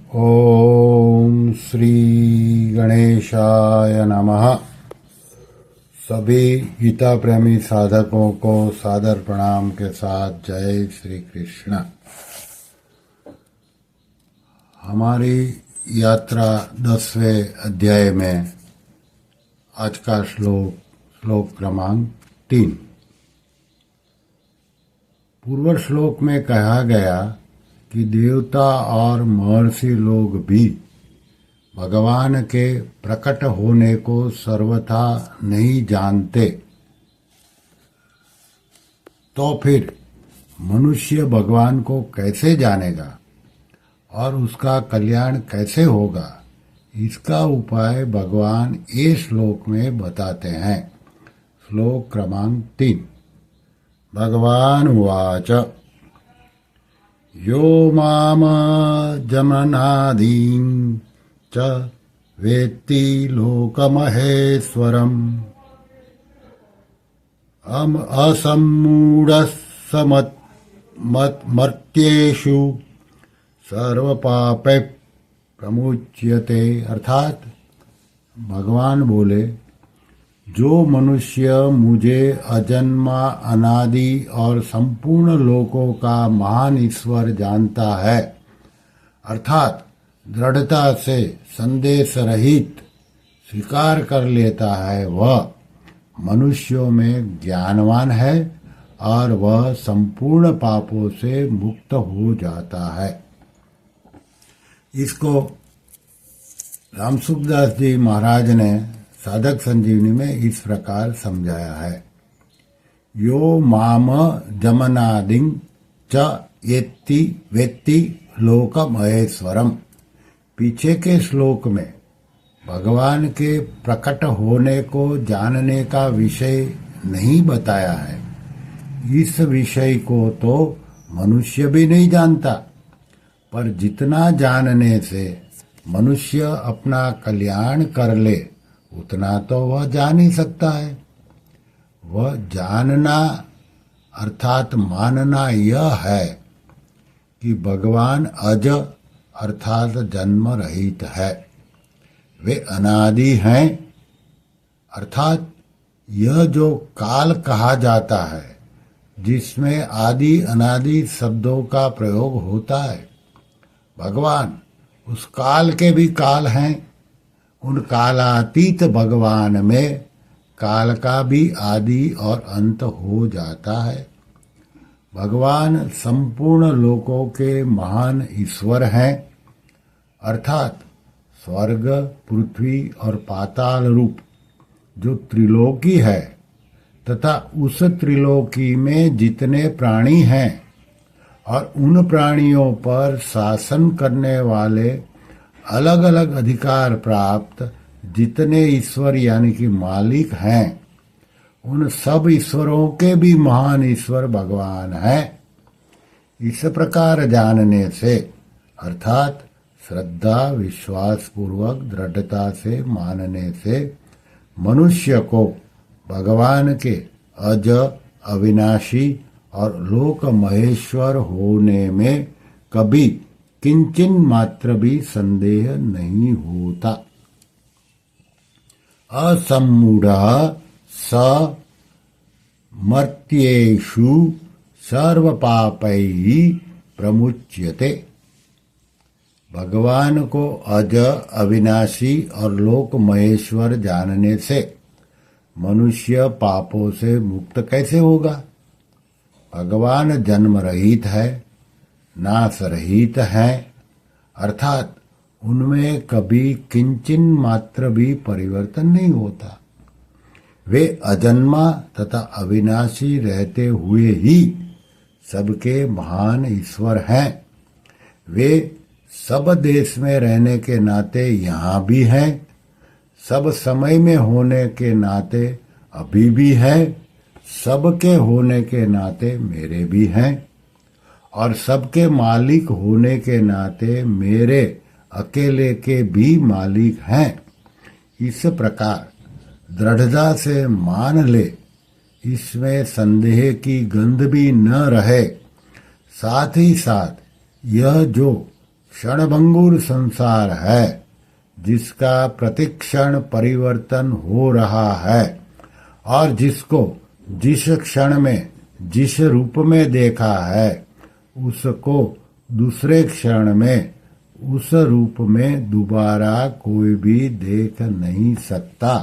ओम श्री गणेशाय नमः। सभी गीता प्रेमी साधकों को सादर प्रणाम के साथ जय श्री कृष्ण। हमारी यात्रा 10वें अध्याय में आज का श्लोक क्रमांक 3। पूर्व श्लोक में कहा गया कि देवता और महर्षि लोग भी भगवान के प्रकट होने को सर्वथा नहीं जानते, तो फिर मनुष्य भगवान को कैसे जानेगा और उसका कल्याण कैसे होगा, इसका उपाय भगवान इस श्लोक में बताते हैं। श्लोक क्रमांक 3। भगवान उवाच यो माम जमनादीं च वेत्ति लोकमहेश्वरम् असम्मूढस्समर्त्येषु सर्वपापैः प्रमुच्यते। अर्थात भगवान बोले, जो मनुष्य मुझे अजन्मा अनादि और संपूर्ण लोकों का महान ईश्वर जानता है, अर्थात दृढ़ता से संदेश रहित स्वीकार कर लेता है, वह मनुष्यों में ज्ञानवान है और वह संपूर्ण पापों से मुक्त हो जाता है। इसको रामसुखदास जी महाराज ने साधक संजीवनी में इस प्रकार समझाया है। यो माम जमनादिं च येत्ति वेत्ति लोकमहेश्वरम। पीछे के श्लोक में भगवान के प्रकट होने को जानने का विषय नहीं बताया है। इस विषय को तो मनुष्य भी नहीं जानता, पर जितना जानने से मनुष्य अपना कल्याण कर ले उतना तो वह जान ही सकता है। वह जानना अर्थात मानना यह है कि भगवान अज अर्थात जन्म रहित है, वे अनादि हैं। अर्थात यह जो काल कहा जाता है, जिसमें आदि अनादि शब्दों का प्रयोग होता है, भगवान उस काल के भी काल हैं। उन कालातीत भगवान में काल का भी आदि और अंत हो जाता है। भगवान संपूर्ण लोकों के महान ईश्वर हैं, अर्थात स्वर्ग, पृथ्वी और पाताल रूप जो त्रिलोकी है तथा उस त्रिलोकी में जितने प्राणी हैं और उन प्राणियों पर शासन करने वाले अलग अलग अधिकार प्राप्त जितने ईश्वर यानी कि मालिक हैं, उन सब ईश्वरों के भी महान ईश्वर भगवान हैं। इस प्रकार जानने से अर्थात श्रद्धा विश्वास पूर्वक दृढ़ता से मानने से मनुष्य को भगवान के अज अविनाशी और लोक महेश्वर होने में कभी किंचिन मात्र भी संदेह नहीं होता। असम्मूढ़ः स मर्त्येषु सर्वपापैः प्रमुच्यते। भगवान को अज अविनाशी और लोक महेश्वर जानने से मनुष्य पापों से मुक्त कैसे होगा? भगवान जन्म रहित है, नाश रहित है, अर्थात उनमें कभी किंचिन मात्र भी परिवर्तन नहीं होता। वे अजन्मा तथा अविनाशी रहते हुए ही सबके महान ईश्वर हैं। वे सब देश में रहने के नाते यहाँ भी हैं, सब समय में होने के नाते अभी भी हैं, सबके होने के नाते मेरे भी हैं और सबके मालिक होने के नाते मेरे अकेले के भी मालिक हैं। इस प्रकार दृढ़ता से मान ले, इसमें संदेह की गंध भी न रहे। साथ ही साथ यह जो क्षणभंगुर संसार है, जिसका प्रतिक्षण परिवर्तन हो रहा है और जिसको जिस क्षण में जिस रूप में देखा है उसको दूसरे क्षण में उस रूप में दोबारा कोई भी देख नहीं सकता,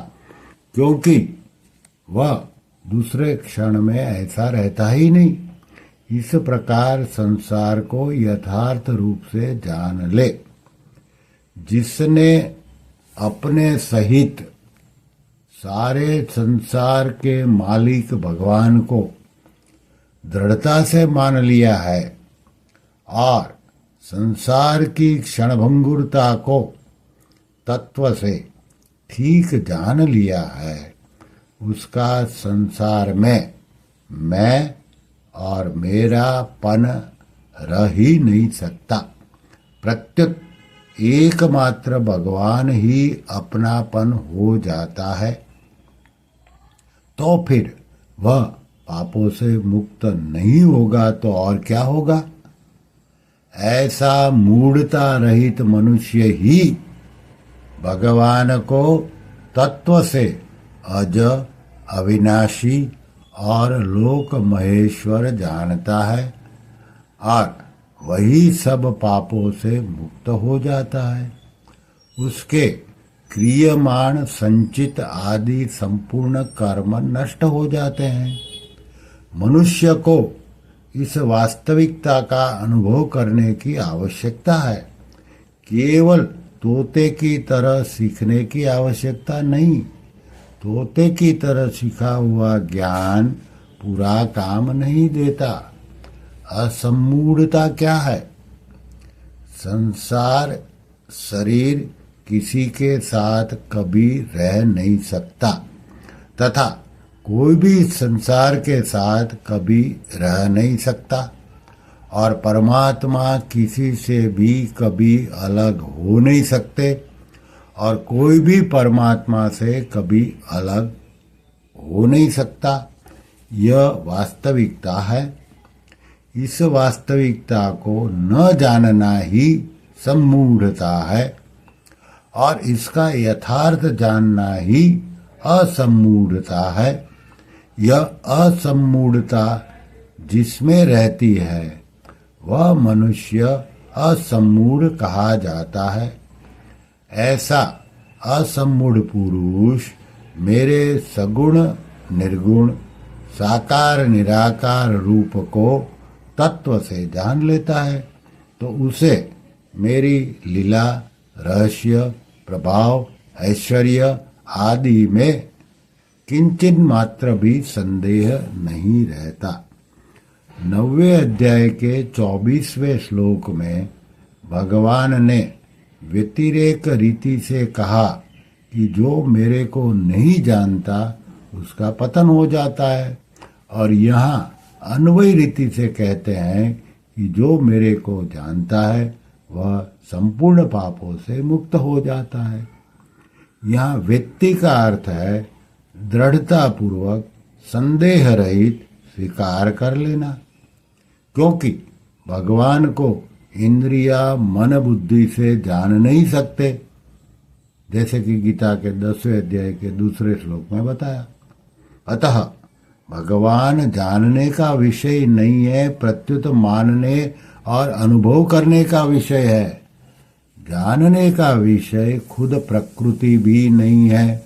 क्योंकि वह दूसरे क्षण में ऐसा रहता ही नहीं। इस प्रकार संसार को यथार्थ रूप से जान ले। जिसने अपने सहित सारे संसार के मालिक भगवान को दृढ़ता से मान लिया है और संसार की क्षणभंगुरता को तत्व से ठीक जान लिया है, उसका संसार में मैं और मेरापन रह ही नहीं सकता। प्रत्युत एकमात्र भगवान ही अपनापन हो जाता है, तो फिर वह पापों से मुक्त नहीं होगा तो और क्या होगा। ऐसा मूढ़ता रहित मनुष्य ही भगवान को तत्व से अज, अविनाशी और लोक महेश्वर जानता है और वही सब पापों से मुक्त हो जाता है। उसके क्रियमाण संचित आदि संपूर्ण कर्म नष्ट हो जाते हैं। मनुष्य को इस वास्तविकता का अनुभव करने की आवश्यकता है। केवल तोते की तरह सीखने की आवश्यकता नहीं। तोते की तरह सीखा हुआ ज्ञान पूरा काम नहीं देता। असम्मूढ़ता क्या है? संसार शरीर किसी के साथ कभी रह नहीं सकता तथा कोई भी संसार के साथ कभी रह नहीं सकता और परमात्मा किसी से भी कभी अलग हो नहीं सकते और कोई भी परमात्मा से कभी अलग हो नहीं सकता। यह वास्तविकता है। इस वास्तविकता को न जानना ही सम्मूढ़ता है और इसका यथार्थ जानना ही असम्मूढ़ता है। यह असम्मूढ़ता जिसमें रहती है वह मनुष्य असम्मूढ़ कहा जाता है। ऐसा असम्मूढ़ पुरुष मेरे सगुण निर्गुण साकार निराकार रूप को तत्व से जान लेता है तो उसे मेरी लीला, रहस्य, प्रभाव, ऐश्वर्य आदि में किंचित मात्र भी संदेह नहीं रहता। 9वें अध्याय के 24वें श्लोक में भगवान ने व्यतिरेक रीति से कहा कि जो मेरे को नहीं जानता उसका पतन हो जाता है और यहाँ अन्वय रीति से कहते हैं कि जो मेरे को जानता है वह संपूर्ण पापों से मुक्त हो जाता है। यहाँ व्यक्ति का अर्थ है दृढ़ता पूर्वक संदेह रहित स्वीकार कर लेना, क्योंकि भगवान को इंद्रिया मन बुद्धि से जान नहीं सकते, जैसे कि गीता के 10वें अध्याय के दूसरे श्लोक में बताया। अतः भगवान जानने का विषय नहीं है, प्रत्युत मानने और अनुभव करने का विषय है। जानने का विषय खुद प्रकृति भी नहीं है,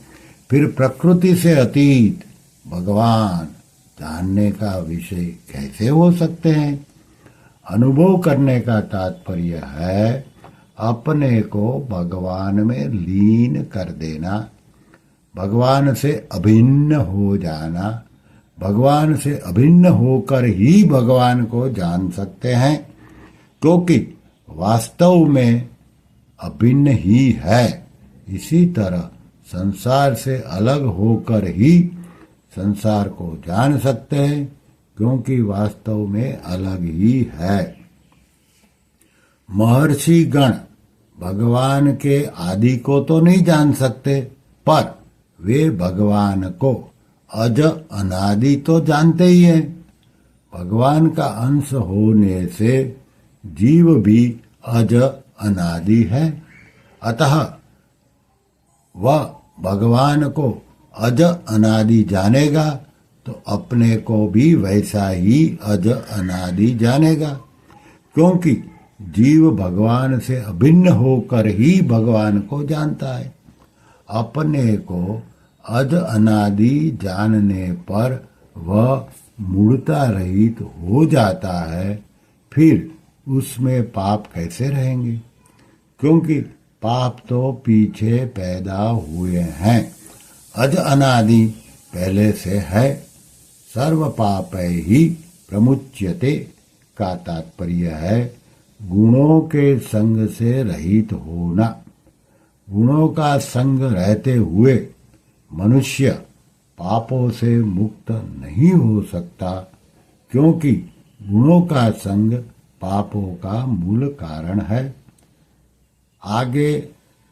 फिर प्रकृति से अतीत भगवान जानने का विषय कैसे हो सकते हैं। अनुभव करने का तात्पर्य है अपने को भगवान में लीन कर देना, भगवान से अभिन्न हो जाना। भगवान से अभिन्न होकर ही भगवान को जान सकते हैं, क्योंकि वास्तव में अभिन्न ही है। इसी तरह संसार से अलग होकर ही संसार को जान सकते हैं, क्योंकि वास्तव में अलग ही है। महर्षि गण भगवान के आदि को तो नहीं जान सकते, पर वे भगवान को अज अनादि तो जानते ही हैं। भगवान का अंश होने से जीव भी अज अनादि है, अतः वह भगवान को अज अनादि जानेगा तो अपने को भी वैसा ही अज अनादि जानेगा, क्योंकि जीव भगवान से अभिन्न होकर ही भगवान को जानता है। अपने को अज अनादि जानने पर वह मूढ़ता रहित हो जाता है, फिर उसमें पाप कैसे रहेंगे, क्योंकि पाप तो पीछे पैदा हुए हैं, अज अनादि पहले से है। सर्व पापै ही प्रमुच्यते का तात्पर्य है गुणों के संग से रहित होना। गुणों का संग रहते हुए मनुष्य पापों से मुक्त नहीं हो सकता, क्योंकि गुणों का संग पापों का मूल कारण है। आगे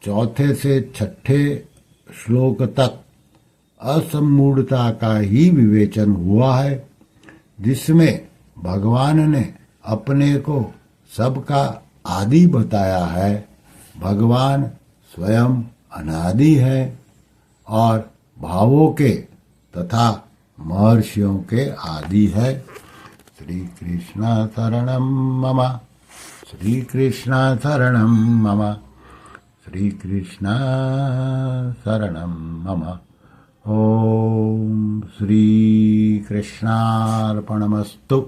चौथे से छठे श्लोक तक असम्मूढ़ता का ही विवेचन हुआ है, जिसमें भगवान ने अपने को सबका आदि बताया है। भगवान स्वयं अनादि है और भावों के तथा महर्षियों के आदि है। श्री कृष्ण शरणं मम, श्री कृष्ण शरणं मम, श्री कृष्ण शरणं मम। ओम श्री कृष्णार्पणमस्तु।